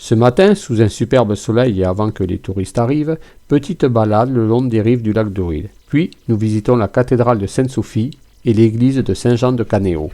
Ce matin, sous un superbe soleil et avant que les touristes arrivent, petite balade le long des rives du lac de Ried. Puis, nous visitons la cathédrale de Sainte-Sophie et l'église de Saint-Jean de Canéo.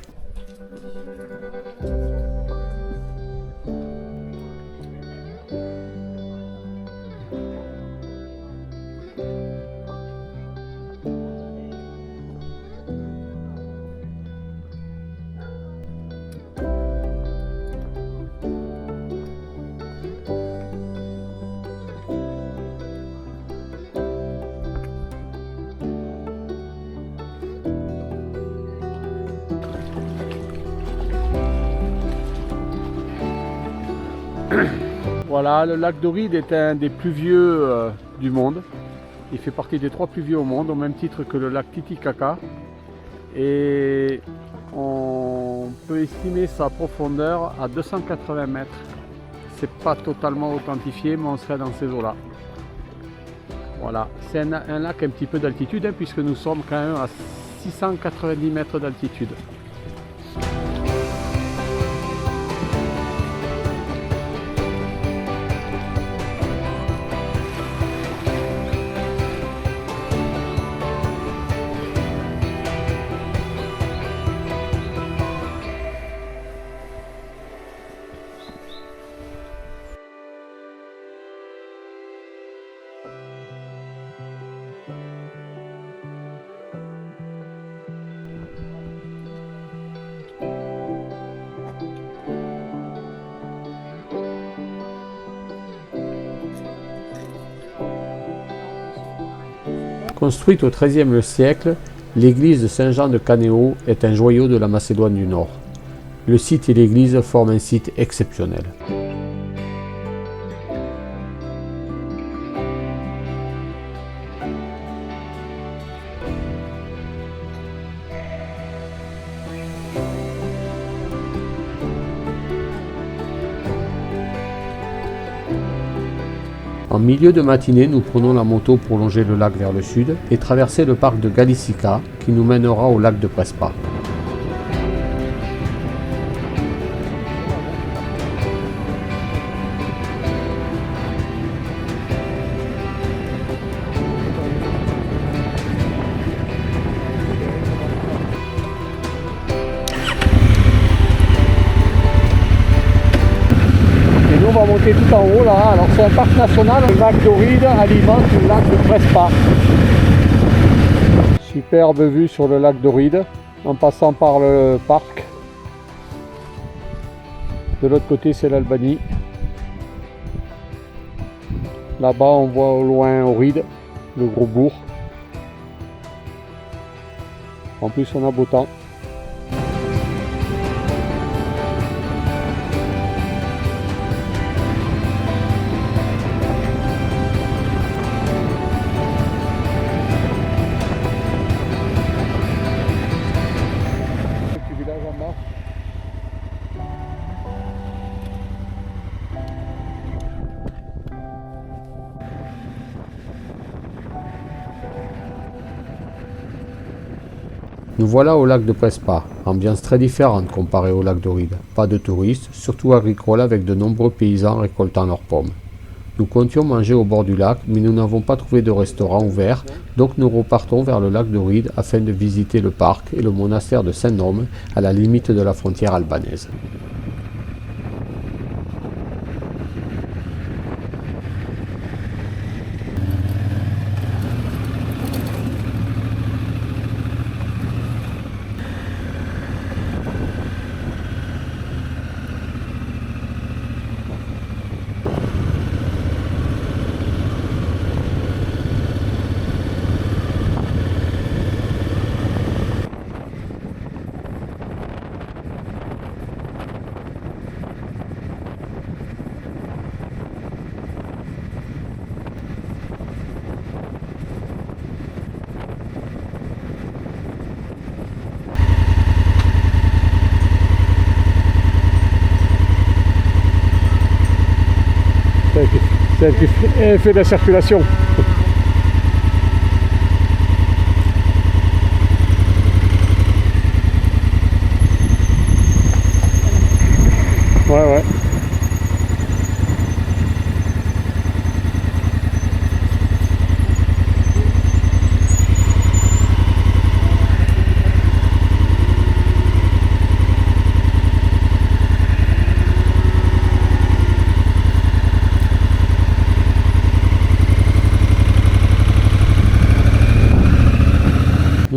Voilà, le lac de Ried est un des plus vieux du monde. Il fait partie des 3 plus vieux au monde, au même titre que le lac Titicaca. Et on peut estimer sa profondeur à 280 mètres. C'est pas totalement authentifié, mais on serait dans ces eaux-là. Voilà, c'est un lac un petit peu d'altitude, puisque nous sommes quand même à 690 mètres d'altitude. Construite au XIIIe siècle, l'église de Saint-Jean de Canéo est un joyau de la Macédoine du Nord. Le site et l'église forment un site exceptionnel. En milieu de matinée, nous prenons la moto pour longer le lac vers le sud et traverser le parc de Galicica qui nous mènera au lac de Prespa. On va monter tout en haut là, alors c'est un parc national, le lac de Ried alimente le lac de Prespa. Superbe vue sur le lac de Ried en passant par le parc. De l'autre côté c'est l'Albanie. Là-bas on voit au loin Ried, le gros bourg. En plus on a beau temps. Nous voilà au lac de Prespa, ambiance très différente comparée au lac de Ried. Pas de touristes, surtout agricoles avec de nombreux paysans récoltant leurs pommes. Nous comptions manger au bord du lac, mais nous n'avons pas trouvé de restaurant ouvert, donc nous repartons vers le lac de Ried afin de visiter le parc et le monastère de Saint-Nome à la limite de la frontière albanaise. C'est fait de la circulation. Ouais.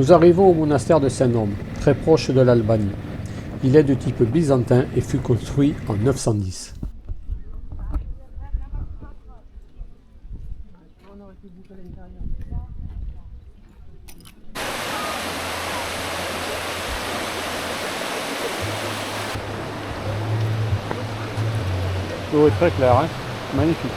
Nous arrivons au monastère de Saint-Nome, très proche de l'Albanie. Il est de type byzantin et fut construit en 910. L'eau est très claire, hein, magnifique.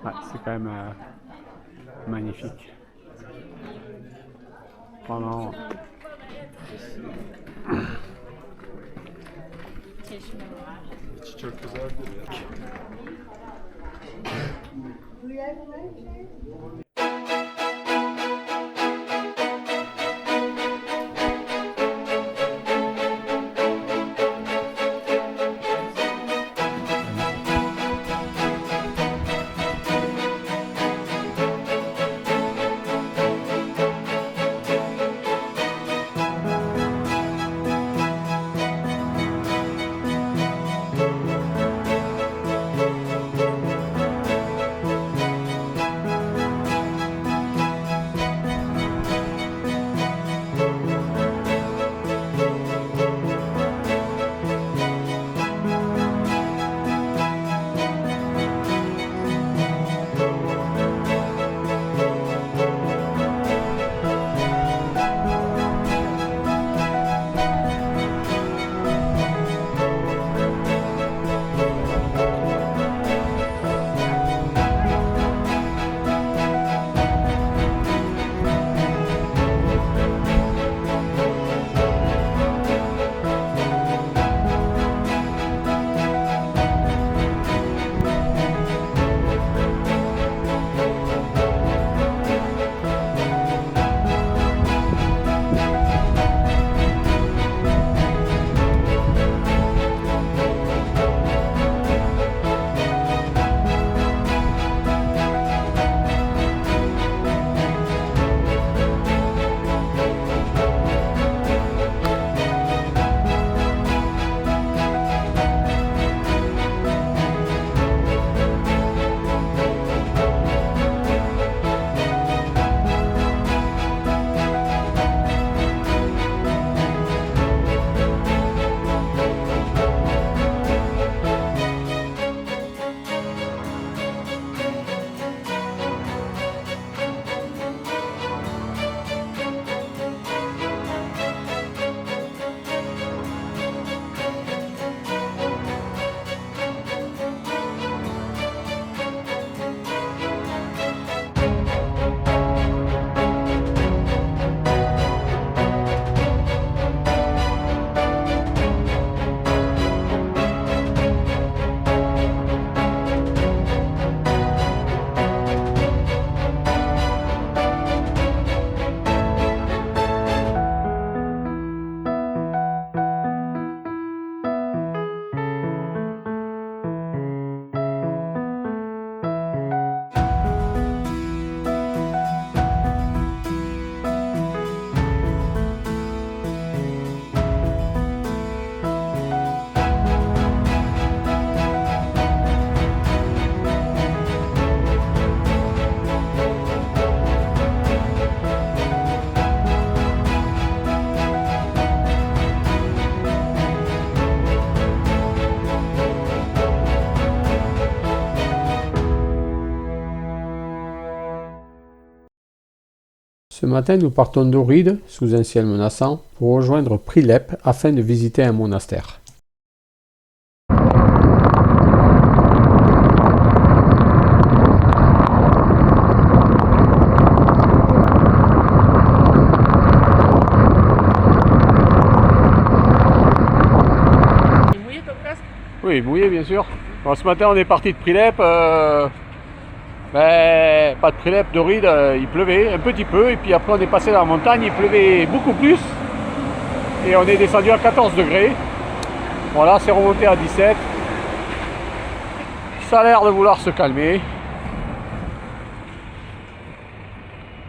Ouais, c'est quand même magnifique. Vraiment. Çok güzel duruyor. Ce matin, nous partons d'Ohride, sous un ciel menaçant, pour rejoindre Prilep afin de visiter un monastère. Il est mouillé ton casque? Oui, mouillé bien sûr. Bon, ce matin on est parti de Prilep. Pas de Prilep, d'Ohride, il pleuvait un petit peu, et puis après on est passé dans la montagne, il pleuvait beaucoup plus, et on est descendu à 14 degrés. Voilà, c'est remonté à 17. Ça a l'air de vouloir se calmer.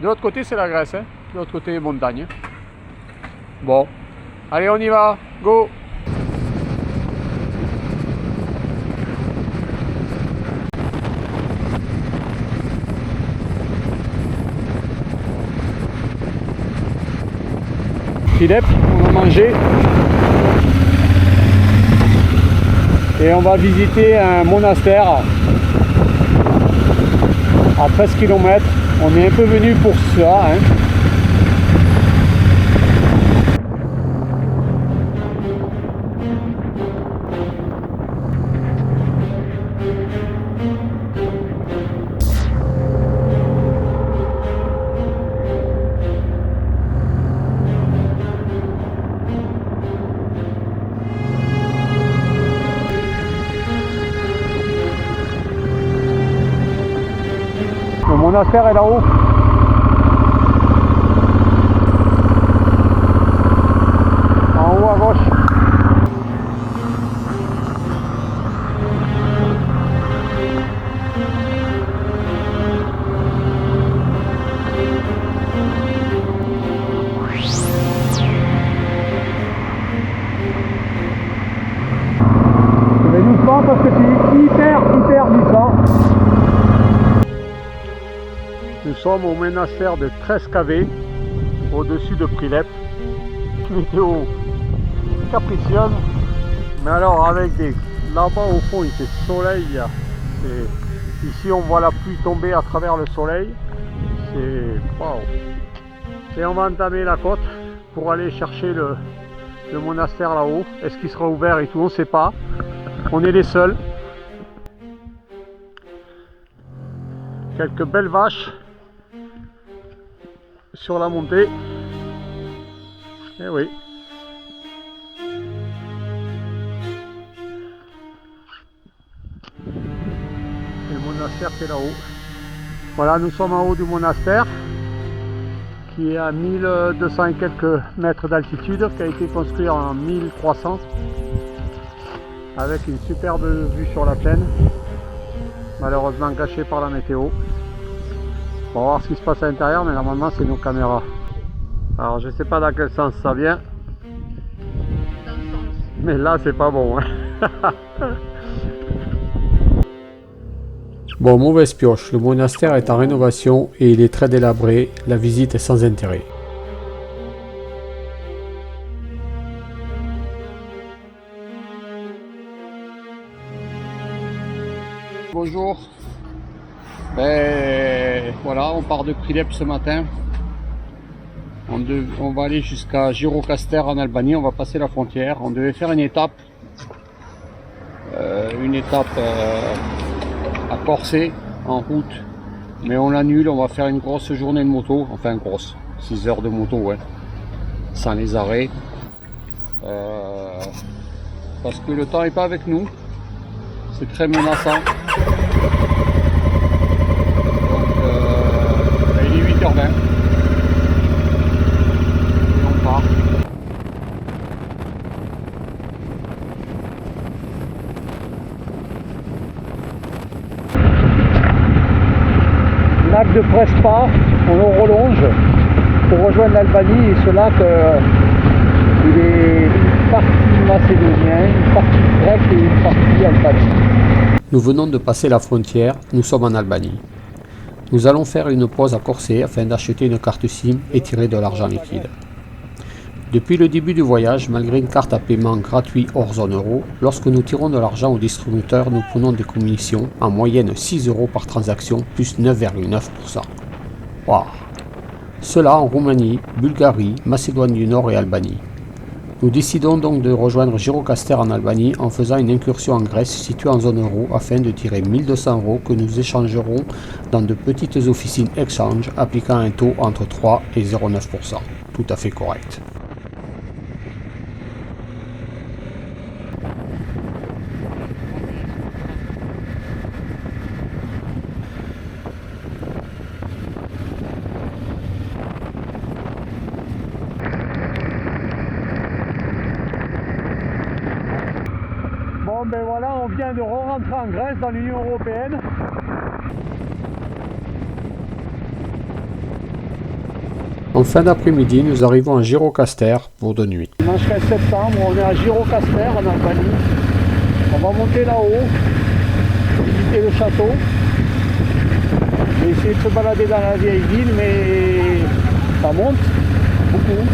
De l'autre côté, c'est la Grèce, hein. De l'autre côté, montagne. Bon, allez, on y va, go! Philippe, on a mangé et on va visiter un monastère à 13 km. On est un peu venu pour ça, hein. Le monastère est là-haut. En haut à gauche. Mais doucement parce que c'est hyper glissant. Nous sommes au monastère de Trescavé, au-dessus de Prilep. Météo capricieuse, mais alors avec des... Là-bas au fond il fait soleil. Ici on voit la pluie tomber à travers le soleil. C'est... Waouh! Et on va entamer la côte pour aller chercher le monastère là-haut. Est-ce qu'il sera ouvert et tout? On ne sait pas. On est les seuls. Quelques belles vaches sur la montée. Eh oui. Et le monastère qui est là-haut. Voilà, nous sommes en haut du monastère qui est à 1200 et quelques mètres d'altitude, qui a été construit en 1300 avec une superbe vue sur la plaine, malheureusement gâchée par la météo. On va voir ce qui se passe à l'intérieur, mais normalement c'est nos caméras. Alors je sais pas dans quel sens ça vient, mais là c'est pas bon, hein. Bon, mauvaise pioche, le monastère est en rénovation et il est très délabré, la visite est sans intérêt. Bonjour. Ben voilà, on part de Prilep ce matin. On va aller jusqu'à Gjirokastër en Albanie, on va passer la frontière. On devait faire une étape à Corset en route, mais on l'annule. On va faire une grosse journée de moto, enfin grosse, 6 heures de moto, ouais, sans les arrêts, parce que le temps n'est pas avec nous, c'est très menaçant. Donc il est 8h20 et on part. Lac de Prespa, on le relonge pour rejoindre l'Albanie, et ce lac il est une partie macédonien, une partie grecque et une partie albanais. Nous venons de passer la frontière, nous sommes en Albanie. Nous allons faire une pause à Corset afin d'acheter une carte SIM et tirer de l'argent liquide. Depuis le début du voyage, malgré une carte à paiement gratuite hors zone euro, lorsque nous tirons de l'argent au distributeur, nous prenons des commissions en moyenne 6 € par transaction plus 9,9%. Waouh! Cela en Roumanie, Bulgarie, Macédoine du Nord et Albanie. Nous décidons donc de rejoindre Gjirokastër en Albanie en faisant une incursion en Grèce située en zone euro afin de tirer 1200 € que nous échangerons dans de petites officines exchange appliquant un taux entre 3 et 0,9%. Tout à fait correct. Bon ben voilà, on vient de re-rentrer en Grèce dans l'Union Européenne. En fin d'après-midi, nous arrivons à Gjirokastër pour 2 nuits. Dimanche 15 septembre, on est à Gjirokastër en Albanie. On va monter là-haut, visiter le château. Je vais essayer de se balader dans la vieille ville, mais ça monte beaucoup.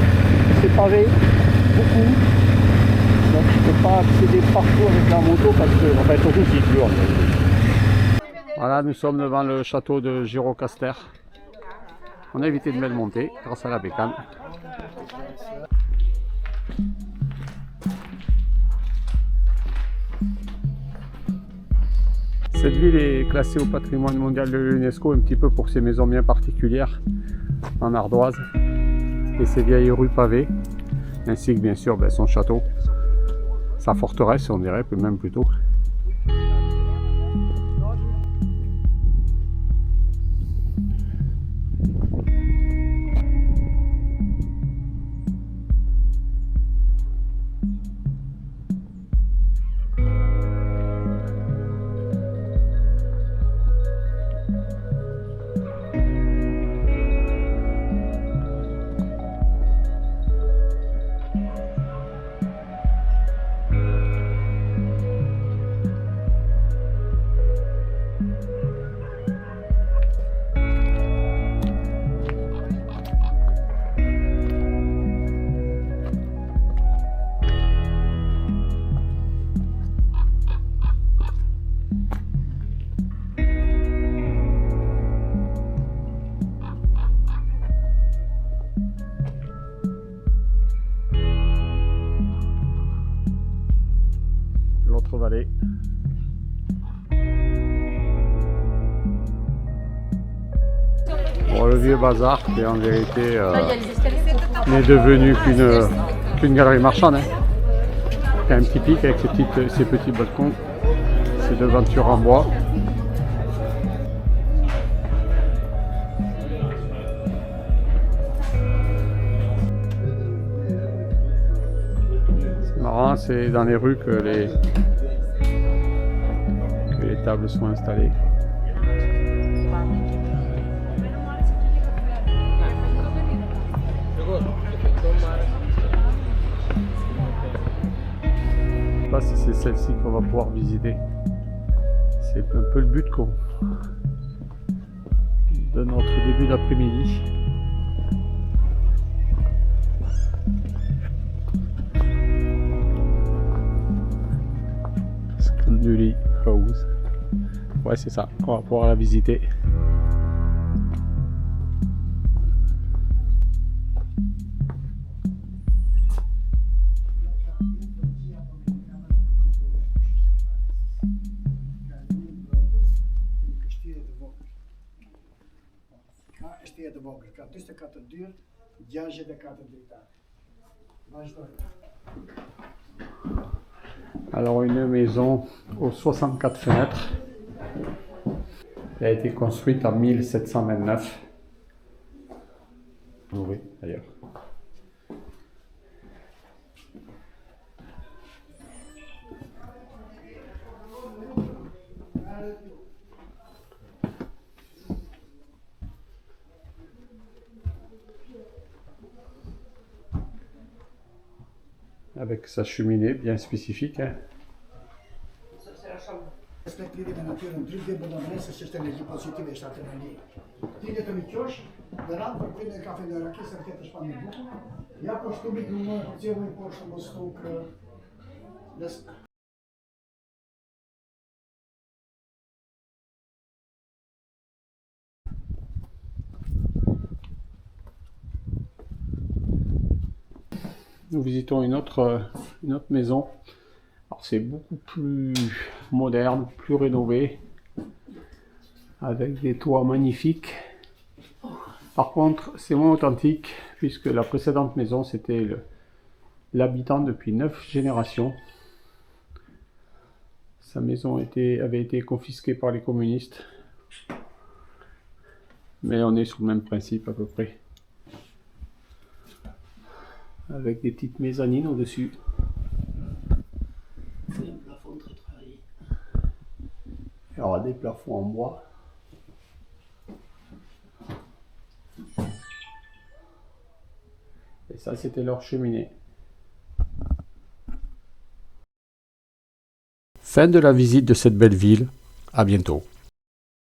C'est pavé, beaucoup. Donc je ne peux pas accéder partout avec la moto parce que, enfin surtout s'il pleut. Voilà, nous sommes devant le château de Gjirokastër. On a évité de me le monter grâce à la bécane. Cette ville est classée au patrimoine mondial de l'UNESCO un petit peu pour ses maisons bien particulières en ardoise et ses vieilles rues pavées, ainsi que bien sûr son château, sa forteresse on dirait même plutôt. L'autre vallée. Bon, le vieux bazar qui en vérité n'est devenu qu'une galerie marchande. Hein. Quand même typique avec ces petits balcons, ces devantures en bois. C'est marrant, c'est dans les rues que les tables sont installées. Je sais pas si c'est celle-ci qu'on va pouvoir visiter. C'est un peu le but de notre début d'après-midi. Scanduli House. Ouais, c'est ça, on va pouvoir la visiter. Alors une maison aux 64 fenêtres. Elle a été construite en 1729. Oui, d'ailleurs. Avec sa cheminée bien spécifique. Hein. Respective de natură, în trei de bunământ să se energie pozitive și atenție. Tine to mi ćoš, da rad pripne kafe da rake sa te špane buku. Ja pošto bi no cijelo i pošto mostok das Nous visitons une autre maison. Alors c'est beaucoup plus moderne, plus rénové, avec des toits magnifiques. Par contre, c'est moins authentique puisque la précédente maison c'était l'habitant depuis 9 générations. Sa maison avait été confisquée par les communistes. Mais on est sur le même principe à peu près. Avec des petites mezzanines au-dessus. C'est un plafond très travaillé. Il y aura des plafonds en bois. ça, c'était leur cheminée. Fin de la visite de cette belle ville. À bientôt.